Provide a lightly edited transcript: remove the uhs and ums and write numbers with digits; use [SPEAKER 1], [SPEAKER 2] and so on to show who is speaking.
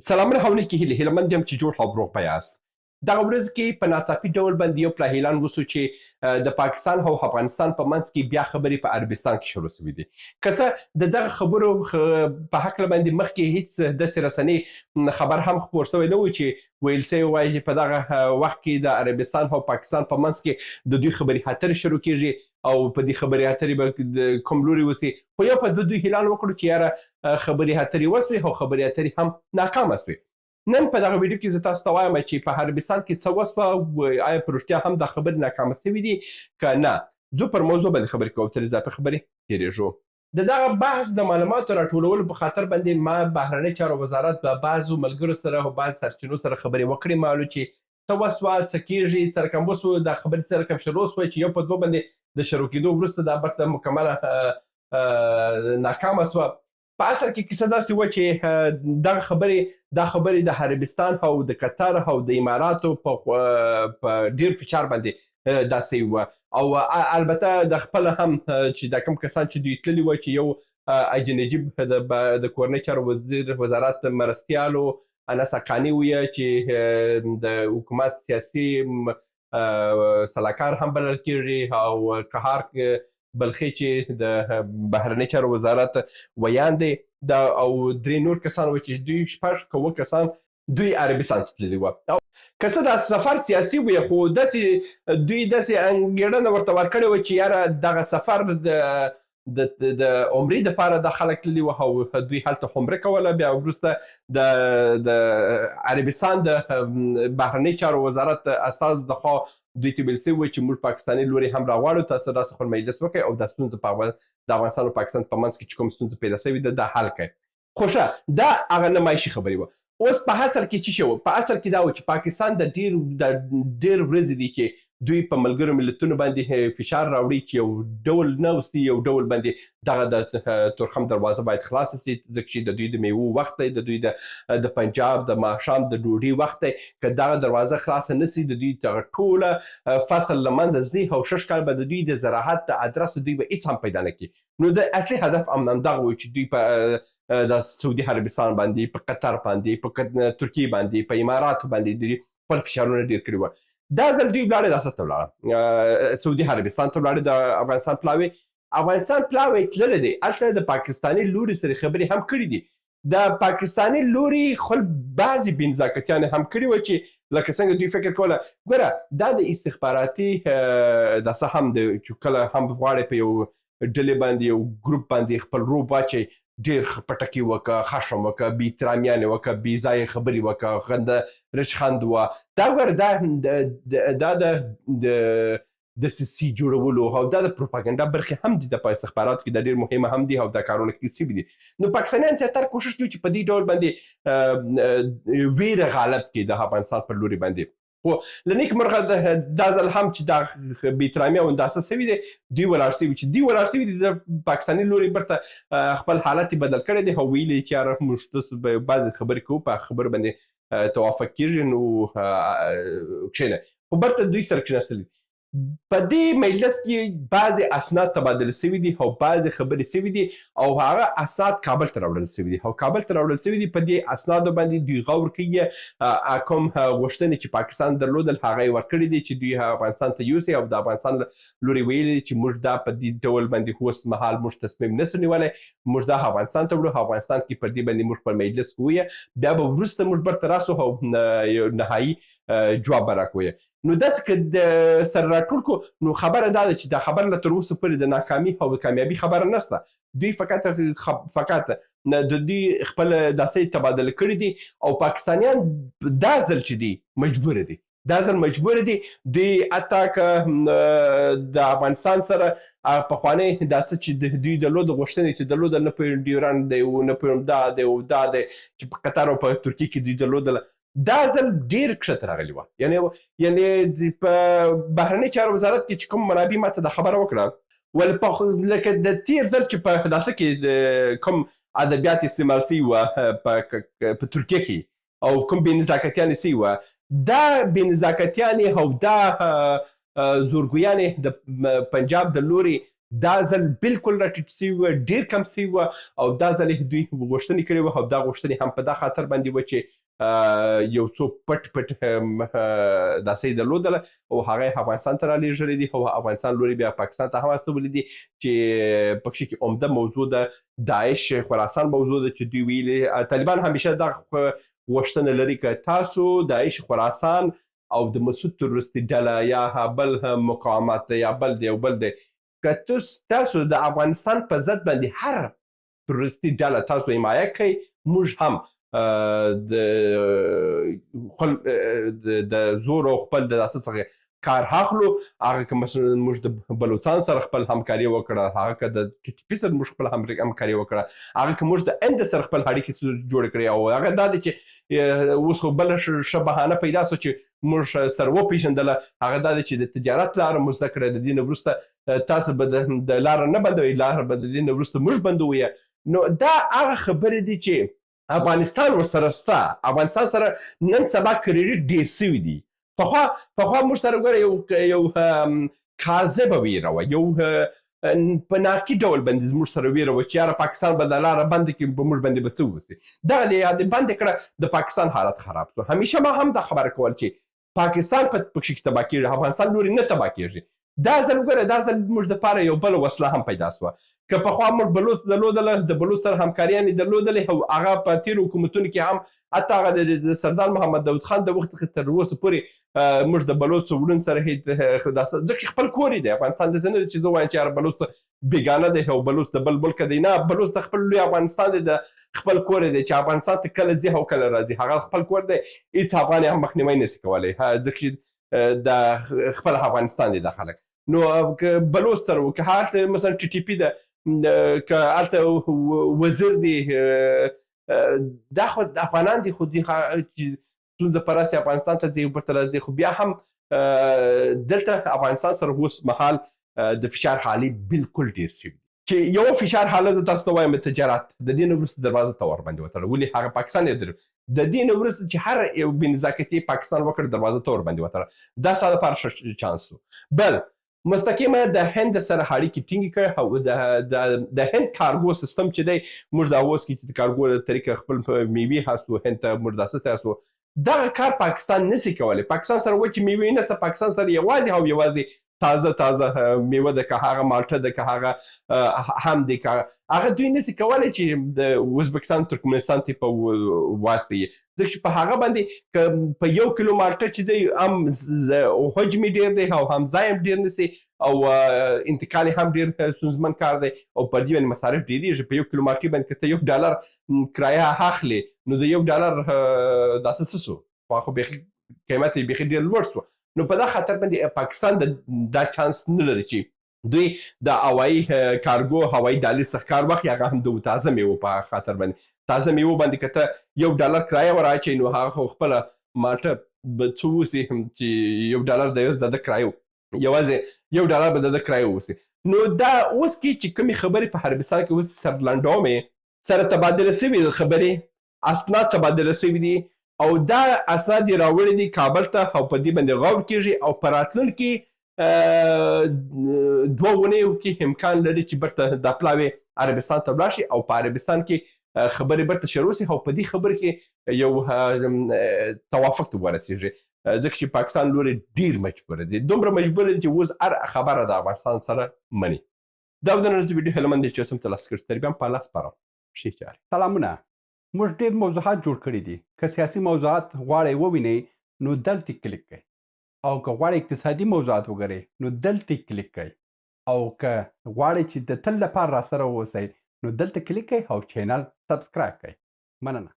[SPEAKER 1] سلامونه حواله کې هیله مند یم چې جوړ او روغ په یاست. دغه ورځ کې په ناڅاپي ډول باندې یو پلا اعلان وسو چې د پاکستان او افغانستان په منځ کې بیا خبرې په عربستان کې شروع شوې دي. که څه د دغه خبرو په هکله باندې مخکې هیڅ داسې رسنۍ خبر هم خپور شوی نه و چې ویل سوی وایي چې په دغه وخت کې د عربستان او پاکستان په منځ کې د دوی خبرې اترې شروع کېږي او په دې خبرې اترې به کوم لوري وسي. خو یو په دوی اعلان وکړو چې یاره خبرې اترې وسوې او خبرې اترې هم ناکامه سوې. نن په دغه ویډیو کې زه تاسو ته وایم چې په عربستان کې څه وسوه، آیا په رښتیا هم دا خبرې ناکامه سوي دي که نه. زه پر موضوع باندې خبرې کوم، تر اضافه خبرې تېرېږو. د دغه بحث د معلوماتو راټولولو په خاطر باندې ما بهرنۍ چارو وزارت د بعضو ملګرو سره او بعض سرچینو سره خبرې وکړې. معلوم چې څه وسوه، څه کېږي، سره کوم وسوه، دا خبرې سره کوم شروع سوه چې یو په دوه باندې د شروع کېدو وروسته دا برته مکمله ناکامه سوه. په اصل کې کیسه داسې وه چې دغه خبرې د عربستان او د قطر او د اماراتو په ډېر فشار باندې دا سوي وه. او البته د خپله هم چې دا کوم کسان چې دوی تللي وه چې یو اجنجیب د کورنۍ چارو وزارت مرستیالو انس حقاني ویه چې د حکومت سیاسي سلاکار هم بلل کېږي او قهار بلخي چې د بهرنۍ چارو وزارت ویان دی او درې نور کسان وو چې دوی 6 کسان دوی عربستان ته تللي وه. که څه دا سفر سیاسي وي خو داسې دوی داسې انګېرنه ورته ورکړې وه چې یاره دغه سفر د عمرې دپاره دا خلک تللي وه او دوی هلته عمره کوله. بیا وروسته د عربستان د بهرنۍ چارو وزارت استازو دخوا دوی ته ویل سوي وه چې موږ پاکستاني لوري هم راغواړو، تاسو راسه خپل مجلس وکړئ او دا ستونزه د افغانستان او پاکستان په منځ کې چې کوم ستونزه پیدا سوې ده دا حل کړئ. خو ښه دا هغه نمایشي خبرې وه. اوس په اصل کې څه شی وه؟ په اصل کې دا و چې پاکستان د ډېر ورځې دي چې دوی په ملګرو ملتونو باندې فشار راوړي چې یو ډول نه اوسي، یو ډول باندې دغه د تورخم دروازه باید خلاصه سي، ځکه چې د دوی د میوو وخت دی، د دوی د پنجاب د ماښام د ډوډۍ وخت دی. که دغه دروازه خلاصه نه سي د دوی دغه ټوله فصل له منځه ځي او 6 کال به د دوی د زراعت د ادرس دوی به هېڅ هم پیدا نه کړي. نو د اصلي هدف همدغه و چې دوی په د سعودي عربستان باندې، په قطر باندې، په ترکیې باندې، په اماراتو باندې دوی خپل فشارونه ډېر کړي وه. دا ځل دوی ولاړې دا څه ته ولاړه، سعودي عربستان ته ولاړې. د افغانستان پلاوی تللی دی، هلته د پاکستاني لوري سره خبرې هم کړي دي. د پاکستاني لوري خپل بعضې بېنزاکتیانې هم کړي وه چې لکه څنګه دوی فکر کوله ګوره دا د استخباراتي دا څه هم د چې کله هم غواړې په یو ډلې باندې یو ګروپ باندې خپل روب واچئ، ډېر پټکي وکړه، خشم وکړه، بې احترامیانې وکړه، بې ځایه خبرې وکړه، رچخند وه. دا ګوره دا د دسیسې جوړولو او دا د پروپاګنډا برخې هم دي په استخباراتو کې، دا ډېر مهمه هم دي او دا کارونه کې سوي دي. نو پاکستانیان زیاتره کوشش کوي چې په دې ډول باندې ویره غالب کړي د افغانستان پر لوري باندې. خو له نیک مرغه دا ځل هم چې دا بې احترامي او انداسه سوي دی، دوی ولاړ سوي چې دوی ولاړ سوي دي د پاکستاني لوري برته خپل حالت یې بدل کړی دی او ویلي چې یاره موږ تاسو به بعضې خبرې کوو، په خبرو باندې توافق کېږي نو کښېنه. خو برته دوی سره کښېنستلي. په دې مجلس کې بعضې اسناد تبادله سوي دي او بعضې خبرې سوي دي او هغه اسناد کابل ته راوړل سوي دي او کابل ته راوړل سوي دي. په دې اسنادو باندې دوی غور کوي کوم غوښتنې چې پاکستان درلودل هغه یې ورکړي دي چې دوی افغانستان ته یوسي او د افغانستان لوري ویلي دي چې موږ دا په دې ډول باندې اوس مهال موږ تصمیم نسو نیولی، موږ دا افغانستان ته وړو، افغانستان کې پر دې باندې موږ په مجلس کې ووایه، بیا به وروسته موږ برته راسو او یو نهایي جواب به راکویه. نو داسې که سره راټول کړو نو خبره دا ده چې دا خبره له تر اوسه پورې د ناکامي او د کامیابي خبره نشته. دوی فقط د دوی خپل داسې تبادله کړي دي او پاکستانیان دا ځل چې دي مجبوره دي، دا ځل مجبوره دي. دوی حتی که د افغانستان سره پخوانی دا څه چې دوی درلود غوښتنې چې درلودل، نه پوهېږم ډیورنډ دی او نه پوهېږم دا دی او دا دی چې په قطر او په ترکیې کې دوی درلودله، دا ځل ډېر کښته راغلي وه. یعنې په بهرنۍ چارو وزارت کې چې کوم منابع ماته دا خبره وکړه لکه د تېر ځل چې په داسه کې کوم ادبیات استعمال سوي وه په ترکیه کې او کوم بېنزاکتیانې سوي وه، دا بېنزاکتیانې او دا زورګویانې د پنجاب د لوري دا ځل بالکل راټیټ سوي وه، ډېر کم سوي وه او دا ځل یې دوی غوښتنې کړې وه او دا غوښتنې هم په دا خاطر باندې وه چې یو څو پټ داسې یې درلودله او هغه یې افغانستان ته رالېږلي دي او افغانستان لوري بیا پاکستان ته هم استولي دي چې پکښې کې عمده موضوع د داعش خراسان موضوع ده چې دوی ویلي طالبان همیشه دا غوښتنه لري که تاسو داعش خراسان او د مسعود تروریستي ډله یا بل مقاومت یا بل دی او بل دی که تاسو د افغانستان په ضد باندې هر تروریستي ډله تاسو حمایه کوئ موږ هم د زور او خپل د داسې څخه کار اخلو. هغه که مثلا موږ د بلوچستان سره خپل همکاري وکړه، هغه که د ټي ټي پي سره موږ خپل همکاري وکړه، هغه که موږ د هند سره خپل اړیکې جوړې کړې او هغه دا دی چې اوس خو بله ښه بهانه پیدا سوه چې موږ سره وپېژندله، هغه دا دی چې د تجارت لاره مو زده کړه، د دې نه وروسته تاسو به د لاره نه بندوئ، لاره به د دې نه وروسته موږ بندوو. نو دا هغه خبرې دي چې افغانستان ورسره شته. افغانستان سره نن سبا کریډټ ډېر سوي دي. پخوا موږ سره ګوره یو کاذبه ویره وه، یو په ناقي ډول باندې زموږ سره ویره وه چې یاره پاکستان به د لاره بنده کړي په موږ باندې به څه وسي. دغه یې بنده کړه د پاکستان حالت خراب شو. همیشه ما هم دا خبره کول چې پاکستان پکښې تباه کېږي، افغانستان لوري نه تباه کېږي. دا ځل وګوره دا ځل موږ دپاره یو بله وسله هم پیدا سوه. که پخوا موږ بلوڅ درلودله، د بلوڅ سره همکاریانې درلودلې او هغه په تېرو حکومتونو کې هم حتی هغه د سردار محمد داود خان د وخت څخه تر اوسه پورې موږ د بلوڅ وروڼو سره ځکه خپل کور یې دی. افغانستان داسې نه دی چې زه وایم چې یاره بلوڅ بېګانه دی او بلوڅ د بل ملکه دی. نه، بلوڅ د خپل لوی افغانستان دی، د خپل کور دی چې افغانستان ته کله ځي او کله راځي. هغه خپل کور دی، هېڅ افغان یې هم مخنیوی نسي کولی ځکه چې د خپل افغانستان دی دا خلک. نو که بلوڅ سره و، که هلته مثلا ټي ټي پي ده، که هلته وزیر دی، دا خو افغانان دي، خو دوی ستونزه په راسي افغانستان ته ځي بیرته راځي. خو بیا هم دلته افغانستان سره اوس مهال د فشار حالې بالکل ډېر شوي دي چې یو فشار حاله زه تاسو ته وایم تجارت د دې نه وروسته دروازه ته ورباندې وتړه. ولې هغه پاکستان یې د دې نه وروسته چې هر یو بېنزاکتي پاکستان وکړ دروازه ته ورباندې وتړه. دا ستا دپاره ښه چانس و. بل مستقیمه د هند سره اړیکې ټینګې کړې او د هند کارګو سیستم چې دی موږ دا اوس کې چې د کارګو له طریقه خپل میوې هستو هند ته موږ داسې ته هستو، دغه کار پاکستان نسي کولی. پاکستان سره وچې میوې نشته، پاکستان سره یوازې او یوازې تازه میوه ده، که هغه مالټه ده، که هغه هم دی، که هغه دوی نسي کولی چې د ازبکستان ترکمنستان ته په واسطه یې، ځکه چې په هغه باندې که په 1 کیلو مالټه چې دی هم حجم یې ډېر دی او هم ځای هم ډېر نیسي او انتقال یې هم ډېر ستونزمن کار دی او په دې باندې مصارف ډېرېږي. په 1 کیلو مالټې باندې که ته $1 کرایه اخلې نو د $1 داسې څه سو، خو بیخي قیمت یې بیخي ډېر لوړ سو. نو په دا خاطر باندې پاکستان دا چانس نه لري چې دوی د هوایي کارګو هوایي دهلیز څخه کار واخلي، هغه هم د تازه میوو په خاطر باندې. تازه میوو باندې که ته $1 کرایه ور اچوې نو هغه خو خپله مالټه به څه اوسي چې $1 د یو د ده کرایه یوازې $1 به د ده کرایه اوسي. نو دا اوس کې چې کومې خبرې په عربستان کې اوس سرلنډومې سره تبادله سوي خبرې، اسناد تبادله سوي دي او دا اسناد یې راوړي دي کابل ته او په دې باندې غور کېږي او په راتلونکي 2 اونیو کې امکان لري چې بیرته دا پلاوی عربستان ته ولاړ شي او په عربستان کې خبرې بیرته شروع شي او په دې خبرې کې یو توافق ته ورسېږي، ځکه چې پاکستان لوري ډېر مجبوره دي، دومره مجبوره دي چې اوس هر خبره د افغانستان سره مني. دا د نن ورځې ویډیو هیله دی چې اوس هم ترلاسه کړئ. تر بیا هم په الله سپارم. ښې چارې.
[SPEAKER 2] سلامونه. موږ ډېر موضوعات جوړ کړي دي. که سیاسي موضوعات غواړئ ووینئ نو دلته کلیک کړئ، او که غواړئ اقتصادي موضوعات وګورئ نو دلته کلیک کړئ، او که غواړئ چې د تل لپاره راسره واوسئ نو دلته کلیک کړئ او چینل سبسکرایب کړئ. مننه.